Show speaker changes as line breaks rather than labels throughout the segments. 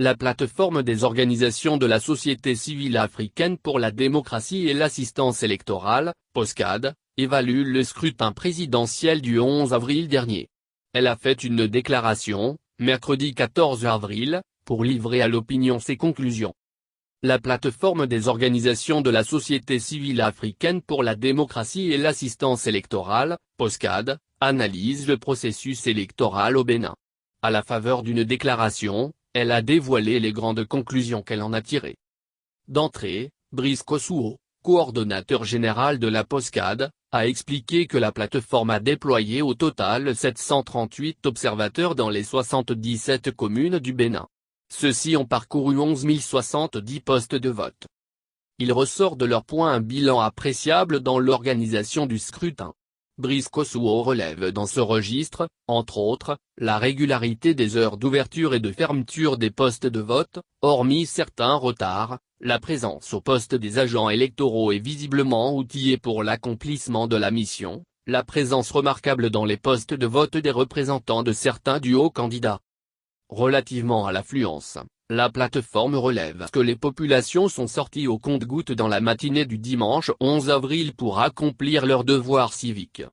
La plateforme des organisations de la société civile africaine pour la démocratie et l'assistance électorale, POSCAD, évalue le scrutin présidentiel du 11 avril dernier. Elle a fait une déclaration, mercredi 14 avril, pour livrer à l'opinion ses conclusions. La plateforme des organisations de la société civile africaine pour la démocratie et l'assistance électorale, POSCAD, analyse le processus électoral au Bénin. À la faveur d'une déclaration, elle a dévoilé les grandes conclusions qu'elle en a tirées. D'entrée, Brice Kossouo, coordonnateur général de la POSCAD, a expliqué que la plateforme a déployé au total 738 observateurs dans les 77 communes du Bénin. Ceux-ci ont parcouru 11 070 postes de vote. Il ressort de leur point un bilan appréciable dans l'organisation du scrutin. Brice Kossouo relève dans ce registre, entre autres, la régularité des heures d'ouverture et de fermeture des postes de vote, hormis certains retards, la présence au poste des agents électoraux est visiblement outillée pour l'accomplissement de la mission, la présence remarquable dans les postes de vote des représentants de certains duos candidats. Relativement à l'affluence, la plateforme relève que les populations sont sorties au compte-gouttes dans la matinée du dimanche 11 avril pour accomplir leurs devoirs civiques.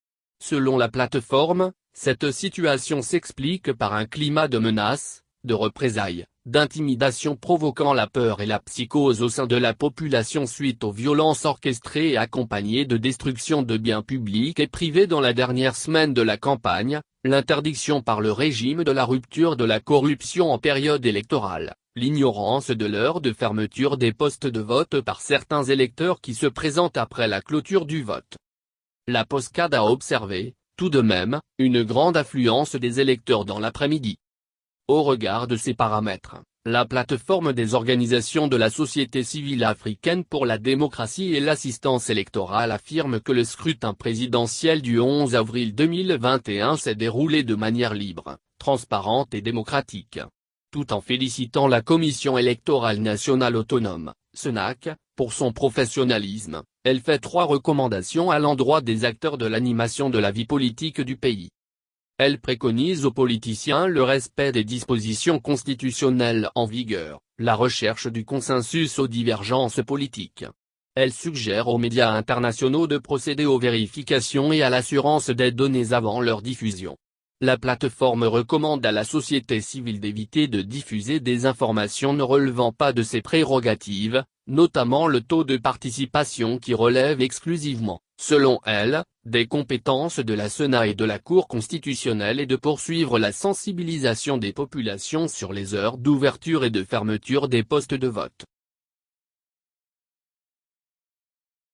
Selon la plateforme, cette situation s'explique par un climat de menaces, de représailles, d'intimidation provoquant la peur et la psychose au sein de la population suite aux violences orchestrées et accompagnées de destruction de biens publics et privés dans la dernière semaine de la campagne, l'interdiction par le régime de la rupture de la corruption en période électorale, l'ignorance de l'heure de fermeture des postes de vote par certains électeurs qui se présentent après la clôture du vote. La POSCAD a observé, tout de même, une grande affluence des électeurs dans l'après-midi. Au regard de ces paramètres, la plateforme des organisations de la société civile africaine pour la démocratie et l'assistance électorale affirme que le scrutin présidentiel du 11 avril 2021 s'est déroulé de manière libre, transparente et démocratique. Tout en félicitant la Commission électorale nationale autonome, CENAC, pour son professionnalisme, elle fait 3 recommandations à l'endroit des acteurs de l'animation de la vie politique du pays. Elle préconise aux politiciens le respect des dispositions constitutionnelles en vigueur, la recherche du consensus aux divergences politiques. Elle suggère aux médias internationaux de procéder aux vérifications et à l'assurance des données avant leur diffusion. La plateforme recommande à la société civile d'éviter de diffuser des informations ne relevant pas de ses prérogatives, notamment le taux de participation qui relève exclusivement, selon elle, des compétences de la CENA et de la Cour constitutionnelle et de poursuivre la sensibilisation des populations sur les heures d'ouverture et de fermeture des postes de vote.